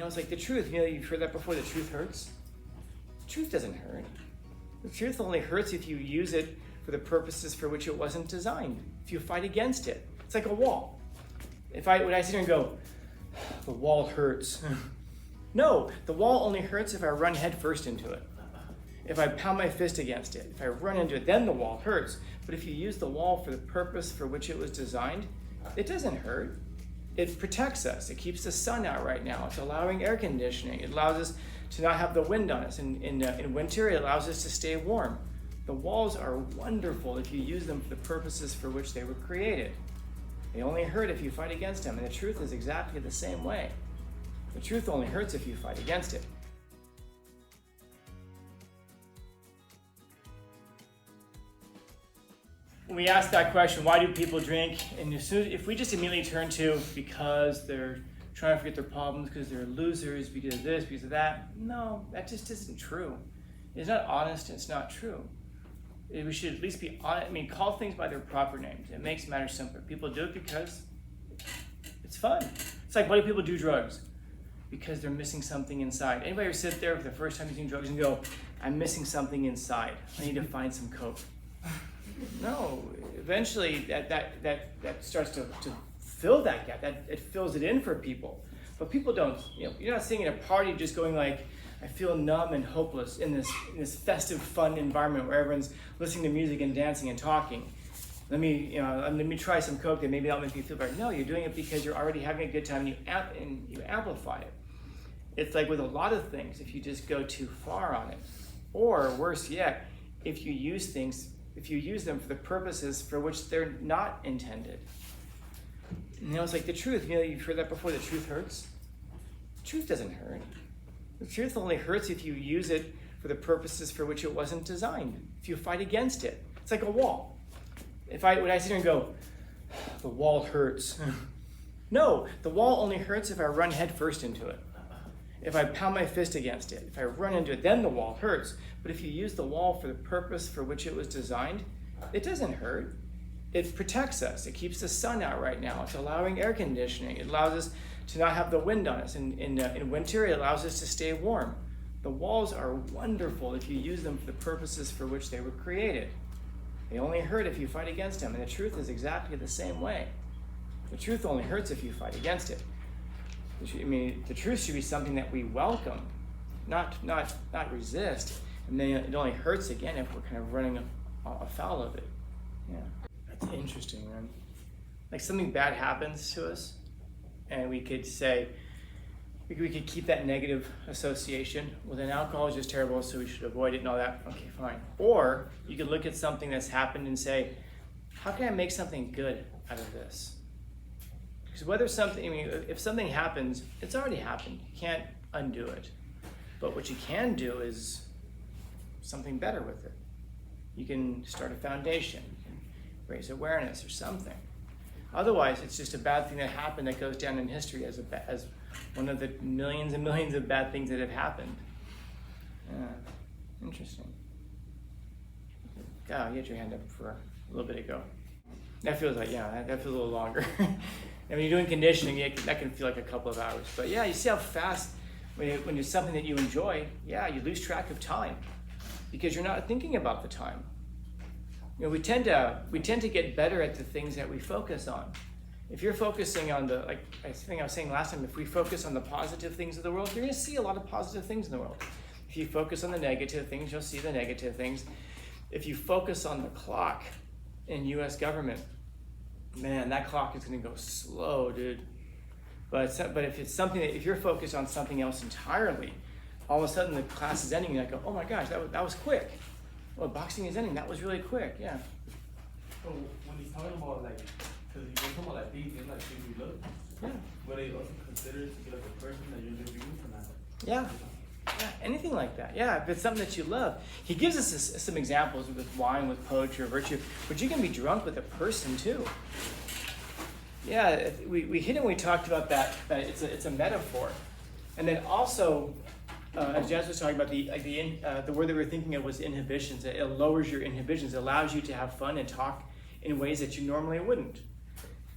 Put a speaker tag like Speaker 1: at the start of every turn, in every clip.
Speaker 1: It's like the truth. You've heard that before. The truth hurts. The truth doesn't hurt. The truth only hurts if you use it for the purposes for which it wasn't designed. If you fight against it, it's like a wall. When I sit here and go, the wall hurts. No, the wall only hurts if I run head first into it. If I pound my fist against it, if I run into it, then the wall hurts. But if you use the wall for the purpose for which it was designed, it doesn't hurt. It protects us. It keeps the sun out right now. It's allowing air conditioning. It allows us to not have the wind on us. In winter, it allows us to stay warm. The walls are wonderful if you use them for the purposes for which they were created. They only hurt if you fight against them, and the truth is exactly the same way. The truth only hurts if you fight against it. When we ask that question, why do people drink? And if we just immediately turn to because they're trying to forget their problems, because they're losers, because of this, because of that, no, that just isn't true. It's not honest, it's not true. We should at least be honest. Call things by their proper names. It makes matters simpler. People do it because it's fun. It's like, why do people do drugs? Because they're missing something inside. Anybody ever sit there for the first time using drugs and go, I'm missing something inside. I need to find some coke. No, eventually that starts to fill that gap. It fills it in for people. But people don't, you're not sitting at a party just going like, I feel numb and hopeless in this festive, fun environment where everyone's listening to music and dancing and talking. Let me try some coke that maybe that'll make me feel better. No, you're doing it because you're already having a good time and you amplify it. It's like with a lot of things, if you just go too far on it, or worse yet, if you use them for the purposes for which they're not intended. It's like the truth. You've heard that before. The truth hurts. The truth doesn't hurt. The truth only hurts if you use it for the purposes for which it wasn't designed. If you fight against it, it's like a wall. When I sit here and go, the wall hurts. No, the wall only hurts if I run head first into it. If I pound my fist against it, if I run into it, then the wall hurts. But if you use the wall for the purpose for which it was designed, it doesn't hurt. It protects us. It keeps the sun out right now. It's allowing air conditioning. It allows us to not have the wind on us. In winter, it allows us to stay warm. The walls are wonderful if you use them for the purposes for which they were created. They only hurt if you fight against them, and the truth is exactly the same way. The truth only hurts if you fight against it. The truth should be something that we welcome, not resist. And then it only hurts again if we're kind of running afoul of it. Yeah, that's interesting, man. Like something bad happens to us, and we could say, we could keep that negative association. Well, then alcohol is just terrible, so we should avoid it and all that. Okay, fine. Or you could look at something that's happened and say, how can I make something good out of this? Because if something happens, it's already happened. You can't undo it. But what you can do is something better with it. You can start a foundation. You can raise awareness or something. Otherwise, it's just a bad thing that happened that goes down in history as one of the millions and millions of bad things that have happened. Yeah, interesting. God, you had your hand up for a little bit ago. That feels like, that feels a little longer. And when you're doing conditioning, that can feel like a couple of hours. But yeah, you see how fast, when it's something that you enjoy, you lose track of time because you're not thinking about the time. We tend to get better at the things that we focus on. If you're focusing on I think I was saying last time, if we focus on the positive things of the world, you're going to see a lot of positive things in the world. If you focus on the negative things, you'll see the negative things. If you focus on the clock in U.S. government, man, that clock is going to go slow, dude. But if you're focused on something else entirely, all of a sudden the class is ending, and I go, oh my gosh, that was quick. Well, boxing is ending, that was really quick, yeah.
Speaker 2: So when he's talking about because you're talking about things you love, but he also considers you like a person that you're living for now.
Speaker 1: Yeah, anything like that. Yeah, if it's something that you love. He gives us some examples with wine, with poetry, or virtue, but you can be drunk with a person too. Yeah, we hit it when we talked about that it's a metaphor. And then also, as Jazz was talking about, the word that we were thinking of was inhibitions. It lowers your inhibitions. It allows you to have fun and talk in ways that you normally wouldn't.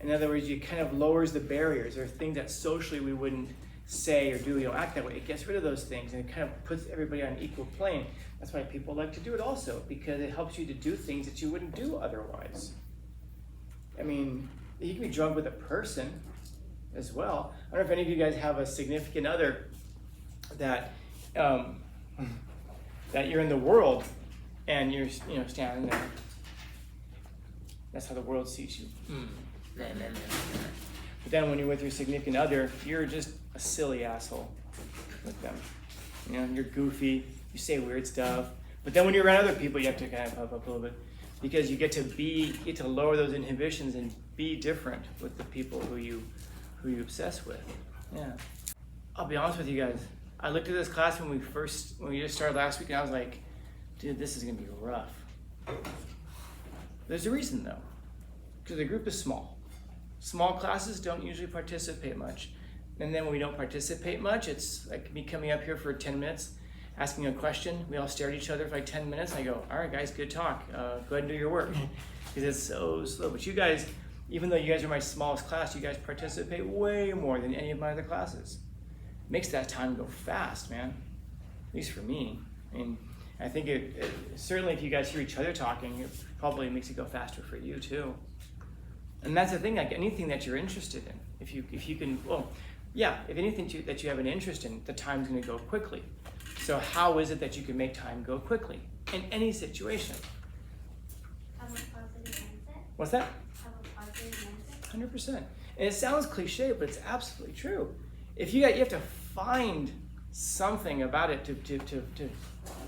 Speaker 1: In other words, it kind of lowers the barriers or things that socially we wouldn't say or do, act that way. It gets rid of those things and it kind of puts everybody on an equal plane. That's why people like to do it also, because it helps you to do things that you wouldn't do otherwise. I mean, you can be drunk with a person as well. I don't know if any of you guys have a significant other that that you're in the world and you're standing there. That's how the world sees you. But then when you're with your significant other, you're just a silly asshole with them. You're goofy, you say weird stuff. But then when you're around other people, you have to kind of pop up a little bit, because you get to lower those inhibitions and be different with the people who you obsess with. Yeah. I'll be honest with you guys. I looked at this class when we just started last week, and I was like, dude, this is gonna be rough. There's a reason though, because the group is small. Small classes don't usually participate much. And then when we don't participate much, it's like me coming up here for 10 minutes, asking a question. We all stare at each other for like 10 minutes, and I go, all right guys, good talk. Go ahead and do your work. Because it's so slow. But you guys, even though you guys are my smallest class, you guys participate way more than any of my other classes. It makes that time go fast, man. At least for me. I mean, I think it certainly if you guys hear each other talking, it probably makes it go faster for you too. And that's the thing, like anything that you're interested in, if you can, if anything that you have an interest in, the time's gonna go quickly. So how is it that you can make time go quickly in any situation?
Speaker 3: Have a positive mindset.
Speaker 1: What's that?
Speaker 3: Have a positive mindset.
Speaker 1: 100%. And it sounds cliche, but it's absolutely true. You have to find something about it to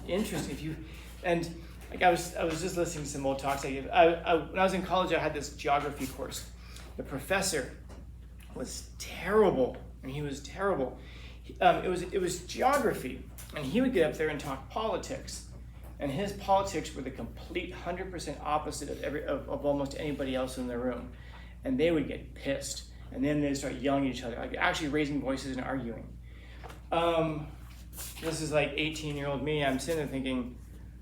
Speaker 1: interest you. And like I was just listening to some old talks I gave. When I was in college, I had this geography course. The professor was terrible, and he was terrible. It was geography, and he would get up there and talk politics, and his politics were the complete 100% opposite of almost anybody else in the room, and they would get pissed, and then they'd start yelling at each other, like actually raising voices and arguing. This is like 18-year-old me. I'm sitting there thinking,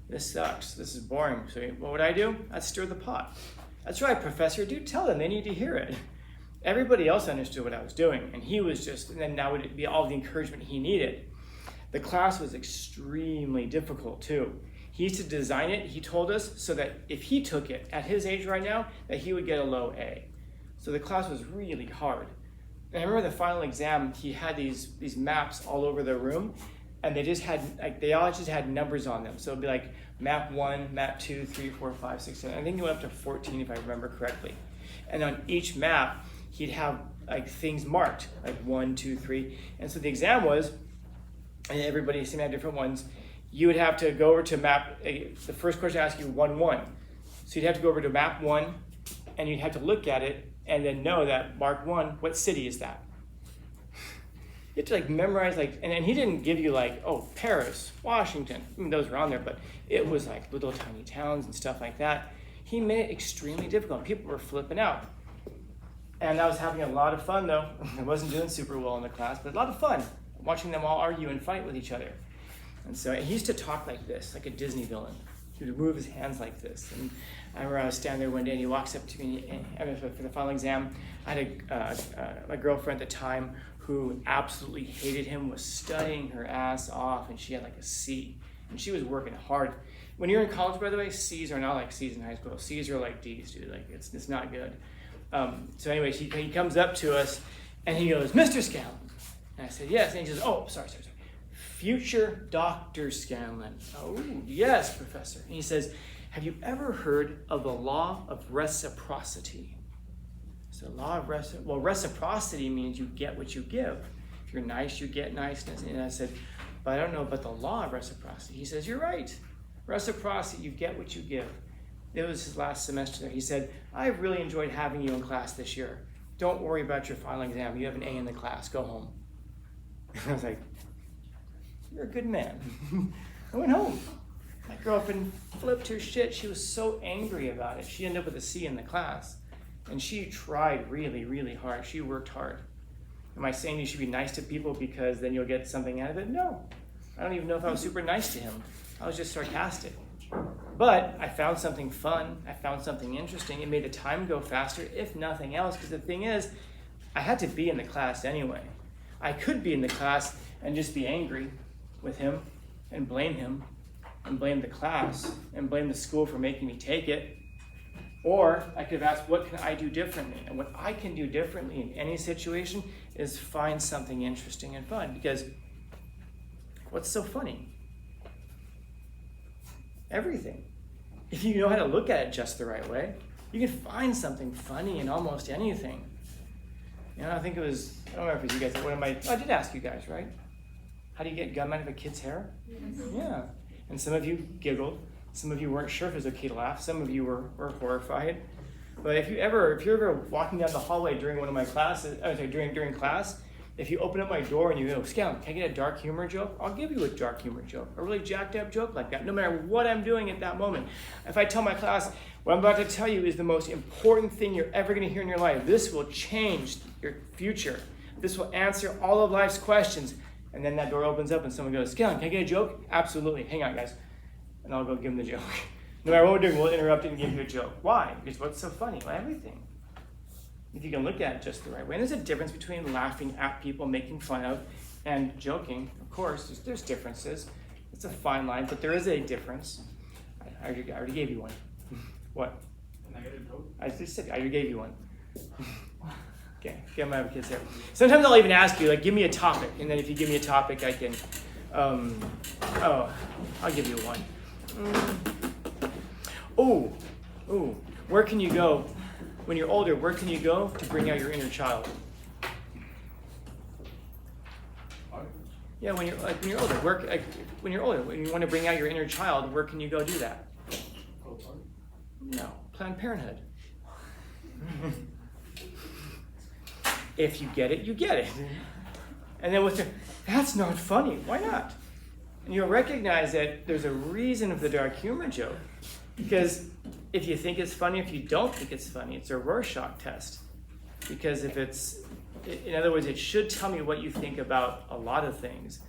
Speaker 1: this sucks. This is boring. So what would I do? I'd stir the pot. That's right, professor. Do tell them. They need to hear it. Everybody else understood what I was doing, and he was and then that would be all the encouragement he needed. The class was extremely difficult too. He used to design it, he told us, so that if he took it at his age right now, that he would get a low A. So the class was really hard. And I remember the final exam, he had these maps all over the room, and they all just had numbers on them. So it'd be like map 1, map 2, 3, 4, 5, 6, 7. I think he went up to 14 if I remember correctly. And on each map, he'd have like things marked, like 1, 2, 3. And so the exam was, and everybody seemed to have different ones, you would have to go over to map, the first question I asked you, 1, 1. So you'd have to go over to map 1, and you'd have to look at it, and then know that mark 1, what city is that? You have to like memorize, and he didn't give you like, oh, Paris, Washington. I mean, those were on there, but it was like little tiny towns and stuff like that. He made it extremely difficult. People were flipping out. And I was having a lot of fun though. I wasn't doing super well in the class, but a lot of fun watching them all argue and fight with each other. And so he used to talk like this, like a Disney villain. He would move his hands like this. And I remember I was standing there one day and he walks up to me and for the final exam. I had my girlfriend at the time who absolutely hated him, was studying her ass off, and she had like a C. And she was working hard. When you're in college, by the way, C's are not like C's in high school. C's are like D's, dude. Like it's not good. So anyway, he comes up to us and he goes, Mr. Scanlon. And I said, yes. And he says, oh, sorry. Future Dr. Scanlon. Oh, yes, Professor. And he says, have you ever heard of the law of reciprocity? So law of reciprocity means you get what you give. If you're nice, you get niceness. And I said, but I don't know about the law of reciprocity. He says, you're right. Reciprocity, you get what you give. It was his last semester there. He said, I've really enjoyed having you in class this year. Don't worry about your final exam. You have an A in the class. Go home. I was like, you're a good man. I went home. My girlfriend flipped her shit. She was so angry about it. She ended up with a C in the class. And she tried really, really hard. She worked hard. Am I saying you should be nice to people because then you'll get something out of it? No. I don't even know if I was super nice to him. I was just sarcastic. But I found something fun. I found something interesting. It made the time go faster, if nothing else, because the thing is, I had to be in the class anyway. I could be in the class and just be angry with him and blame the class and blame the school for making me take it. Or I could have asked, what can I do differently? And what I can do differently in any situation is find something interesting and fun. Because what's so funny? Everything. If you know how to look at it just the right way, you can find something funny in almost anything. You know, I think it was, I don't remember if it was you guys, I did ask you guys, right? How do you get gum out of a kid's hair? Yes. Yeah. And some of you giggled. Some of you weren't sure if it was okay to laugh. Some of you were horrified. But if you're ever walking down the hallway during one of my classes, during class, if you open up my door and you go, Scout, can I get a dark humor joke? I'll give you a dark humor joke, a really jacked up joke like that, no matter what I'm doing at that moment. If I tell my class, what I'm about to tell you is the most important thing you're ever going to hear in your life. This will change your future. This will answer all of life's questions. And then that door opens up and someone goes, Scout, can I get a joke? Absolutely. Hang on, guys. And I'll go give them the joke. No matter what we're doing, we'll interrupt it and give you a joke. Why? Because what's so funny? Well, everything. If you can look at it just the right way. And there's a difference between laughing at people, making fun of, and joking. Of course, there's differences. It's a fine line, but there is a difference. I already gave you one. What?
Speaker 2: Can I get a joke?
Speaker 1: I just said I already gave you one. Okay, get my kids here. Sometimes I'll even ask you, like, give me a topic, and then if you give me a topic, I can. I'll give you one. Where can you go when you're older? Where can you go to bring out your inner child? Yeah, when you're older. When you want to bring out your inner child, where can you go do that? No, Planned Parenthood. If you get it, you get it. And then that's not funny. Why not? And you'll recognize that there's a reason of the dark humor joke. Because if you think it's funny, if you don't think it's funny, it's a Rorschach test. Because in other words, it should tell me what you think about a lot of things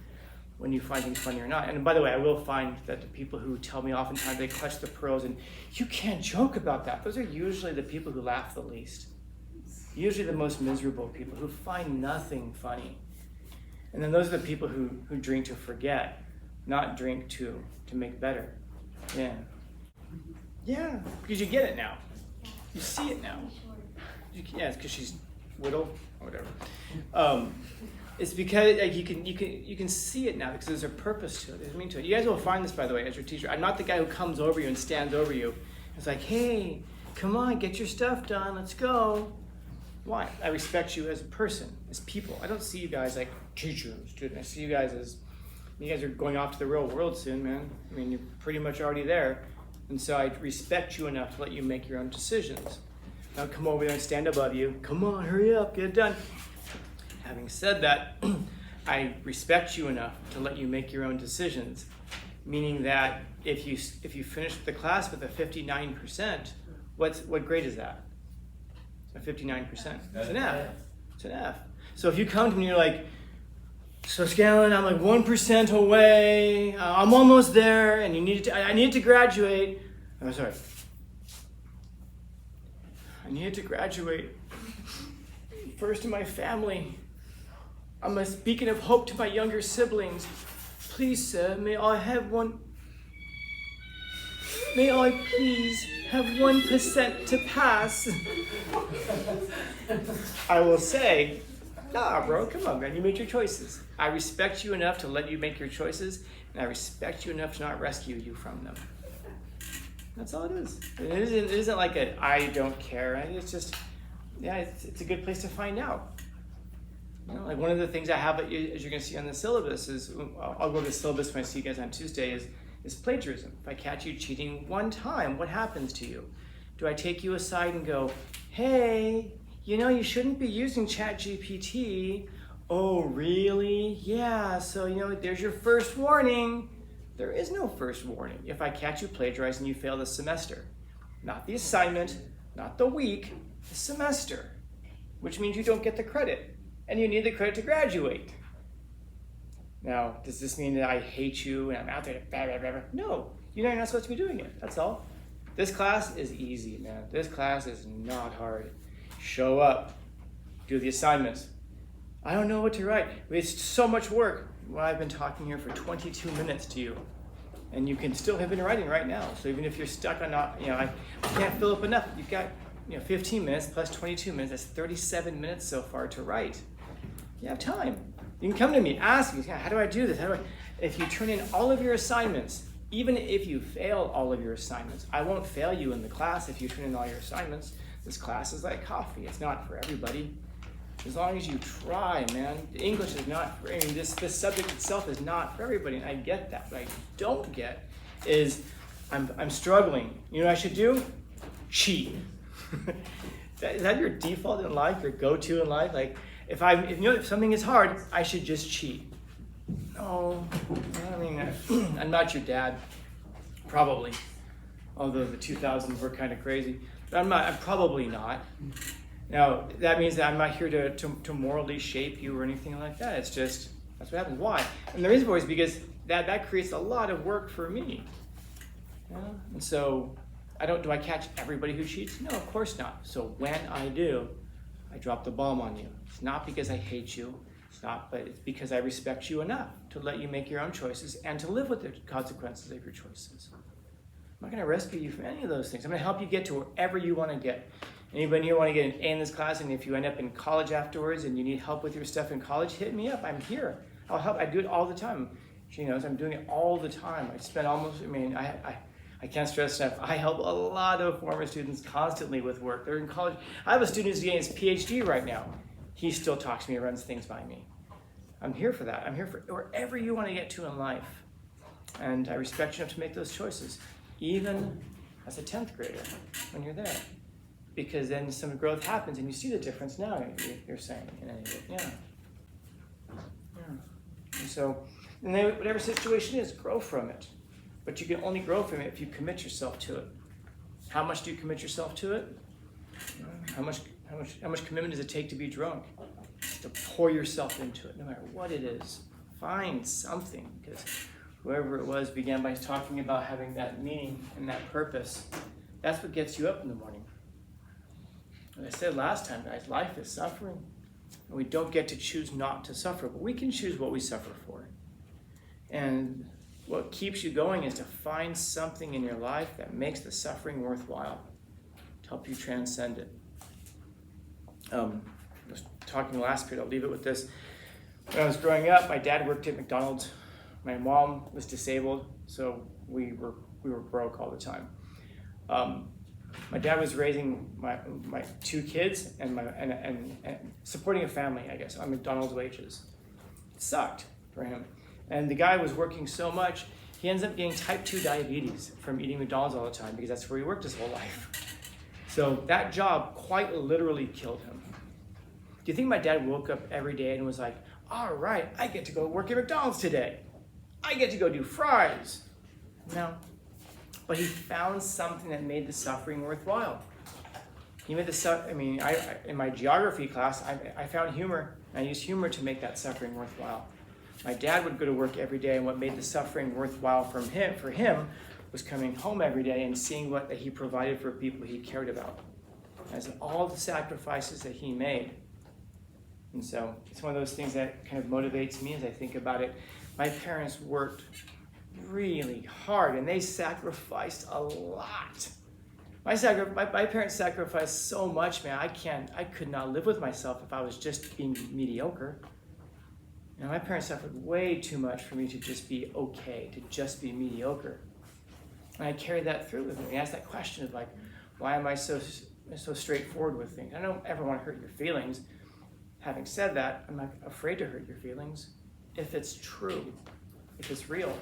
Speaker 1: when you find things funny or not. And by the way, I will find that the people who tell me oftentimes they clutch the pearls and you can't joke about that. Those are usually the people who laugh the least. Usually the most miserable people who find nothing funny. And then those are the people who drink to forget, not drink to make better. Yeah. Yeah, because you get it now. You see it now. Yeah, it's because she's whittled or whatever. It's because you can see it now because there's a purpose to it. There's a meaning to it. You guys will find this, by the way, as your teacher. I'm not the guy who comes over you and stands over you. It's like, hey, come on, get your stuff done. Let's go. Why? I respect you as a person, as people. I don't see you guys like teacher, student. I see you guys as, you guys are going off to the real world soon, man. I mean, you're pretty much already there. And so I respect you enough to let you make your own decisions. I'll come over there and stand above you. Come on, hurry up, get it done. Having said that, I respect you enough to let you make your own decisions. Meaning that if you finish the class with a 59%, what grade is that? A 59%. It's an F. It's an F. So if you come to me and you're like, so Scanlon, I'm like 1% away. I'm almost there, and I need to graduate. I'm sorry. I needed to graduate. First in my family. I'm a beacon of hope to my younger siblings. Please, sir, may I please have 1% to pass? I will say, nah, bro, come on, man, you made your choices. I respect you enough to let you make your choices, and I respect you enough to not rescue you from them. That's all it is. It isn't like a I don't care. It's just, yeah, it's a good place to find out. You know, like one of the things I have, as you're going to see on the syllabus, is I'll go to the syllabus when I see you guys on Tuesday, is plagiarism. If I catch you cheating one time, what happens to you? Do I take you aside and go, hey, you know, you shouldn't be using ChatGPT. Oh, really? Yeah, so, you know, there's your first warning. There is no first warning if I catch you plagiarizing, you fail the semester. Not the assignment, not the week, the semester. Which means you don't get the credit. And you need the credit to graduate. Now, does this mean that I hate you and I'm out there to blah, blah, blah, blah? No, you're not supposed to be doing it, that's all. This class is easy, man. This class is not hard. Show up, do the assignments. I don't know what to write. It's so much work. Well, I've been talking here for 22 minutes to you, and you can still have been writing right now. So even if you're stuck on not, I can't fill up enough. You've got 15 minutes plus 22 minutes. That's 37 minutes so far to write. You have time. You can come to me, ask me, how do I do this? If you turn in all of your assignments, even if you fail all of your assignments, I won't fail you in the class if you turn in all your assignments. This class is like coffee. It's not for everybody. As long as you try, man. English is not for, this subject itself is not for everybody, and I get that. What I don't get is I'm struggling. You know what I should do? Cheat. Is that your default in life, your go-to in life? Like, if something is hard, I should just cheat. No, I'm not your dad, probably. Although the 2000s were kind of crazy, but I'm probably not. Now, that means that I'm not here to morally shape you or anything like that. It's just, that's what happens. Why? And the reason for it is because that creates a lot of work for me. And so, do I catch everybody who cheats? No, of course not. So when I do, I drop the bomb on you. It's not because I hate you. But it's because I respect you enough to let you make your own choices and to live with the consequences of your choices. I'm not going to rescue you from any of those things. I'm going to help you get to wherever you want to get. Anybody here want to get an A in this class, and if you end up in college afterwards and you need help with your stuff in college, hit me up. I'm here. I'll help. I do it all the time. She knows I'm doing it all the time. I spend I can't stress enough. I help a lot of former students constantly with work. They're in college. I have a student who's getting his PhD right now. He still talks to me and runs things by me. I'm here for that. I'm here for wherever you want to get to in life. And I respect you enough to make those choices, even as a 10th grader when you're there. Because then some growth happens and you see the difference now, you're saying. Yeah. And so, whatever situation is, grow from it. But you can only grow from it if you commit yourself to it. How much do you commit yourself to it? How much commitment does it take to be drunk? Just to pour yourself into it, no matter what it is. Find something, because whoever it was began by talking about having that meaning and that purpose. That's what gets you up in the morning. As I said last time, guys, life is suffering. And we don't get to choose not to suffer, but we can choose what we suffer for. And what keeps you going is to find something in your life that makes the suffering worthwhile, to help you transcend it. I was talking last period, I'll leave it with this. When I was growing up, my dad worked at McDonald's. My mom was disabled, so we were broke all the time. My dad was raising my two kids and supporting a family, I guess, on McDonald's wages. It sucked for him. And the guy was working so much, he ends up getting type 2 diabetes from eating McDonald's all the time because that's where he worked his whole life. So that job quite literally killed him. Do you think my dad woke up every day and was like, all right, I get to go work at McDonald's today. I get to go do fries. No. But he found something that made the suffering worthwhile. He made in my geography class, I found humor. And I used humor to make that suffering worthwhile. My dad would go to work every day, and what made the suffering worthwhile for him was coming home every day and seeing what that he provided for people he cared about. As all the sacrifices that he made. And so it's one of those things that kind of motivates me as I think about it. My parents worked really hard, and they sacrificed a lot. My parents sacrificed so much, man. I could not live with myself if I was just being mediocre. You know, my parents suffered way too much for me to just be okay, to just be mediocre. And I carried that through with me. I asked that question of like, why am I so straightforward with things? I don't ever want to hurt your feelings. Having said that, I'm not afraid to hurt your feelings if it's true, if it's real.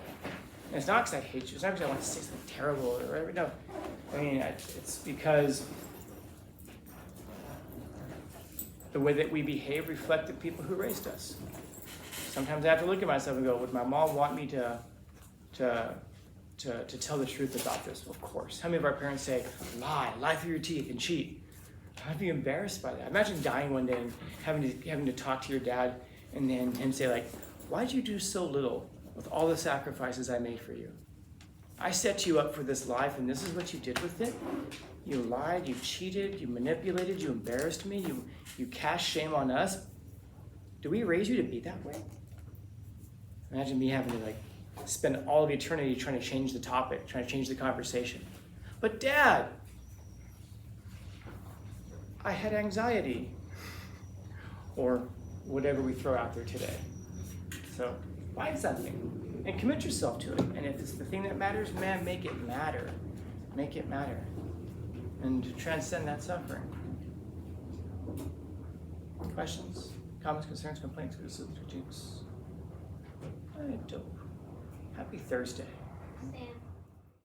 Speaker 1: And it's not because I hate you. It's not because I want to say something terrible or whatever. No. I mean, it's because the way that we behave reflect the people who raised us. Sometimes I have to look at myself and go, would my mom want me to tell the truth about this? Of course. How many of our parents say, lie through your teeth and cheat? I'd be embarrassed by that. Imagine dying one day and having to talk to your dad and then him say like, why'd you do so little with all the sacrifices I made for you? I set you up for this life and this is what you did with it? You lied, you cheated, you manipulated, you embarrassed me, you cast shame on us. Do we raise you to be that way? Imagine me having to like spend all of eternity trying to change the topic, trying to change the conversation. But Dad, I had anxiety. Or whatever we throw out there today. So find something and commit yourself to it. And if it's the thing that matters, man, make it matter. Make it matter. And transcend that suffering. Questions, comments, concerns, complaints, criticisms, critiques? Dope. Happy Thursday.
Speaker 3: Sam.